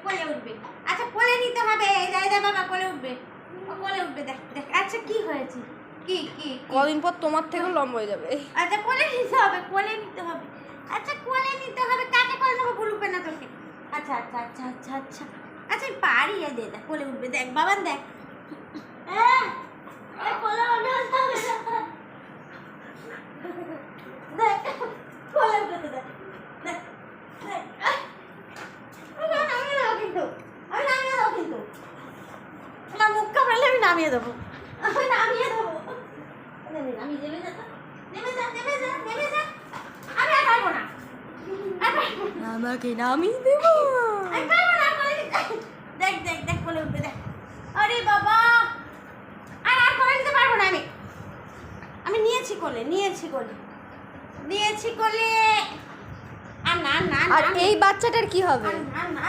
কোলে উঠবে। আচ্ছা কোলে নিতে হবে, এই দে বাবা কোলে উঠবে, ও কোলে উঠবে, দেখ দেখ। আচ্ছা কি হয়েছে, কি কি কদিন পর তোমার থেকেও লম্বা হয়ে যাবে। আচ্ছা কোলে নিতে হবে, কোলে নিতে হবে। আচ্ছা কোলে নিতে হবে, কাকে কোলে নেবো বলবে না তোকে। আচ্ছা আচ্ছা আচ্ছা আচ্ছা আচ্ছা আচ্ছা পারি, দে দেখ কোলে উঠবে, দেখ বাবান দেখ। কোলে উঠবে দেখ, কোলে উঠবে দেখ দেখ দেখ। আমি নামিয়ে দেবো কিন্তু, আমি নামিয়ে দেবো কিন্তু, আমার মুখ কামড়ালে আমি নামিয়ে দেবো, আমি নামিয়ে দেবো। আমি নেমে যা, নেমে যা নেমে যা নেমে যা। আমি আর পারবো না, আর পারবো না, আমাকে নামিয়ে দেবো। আমি পারবো না কোলে নিতে। দেখ দেখ দেখ কোলে উঠবে দেখ। আরে বাবা, আর কোলে নিতে পারবো না আমি। আমি নিয়েছি কোলে, নিয়েছি কোলে, নিয়েছি কোলে। আর না না আর এই বাচ্চাটার কি হবে? না না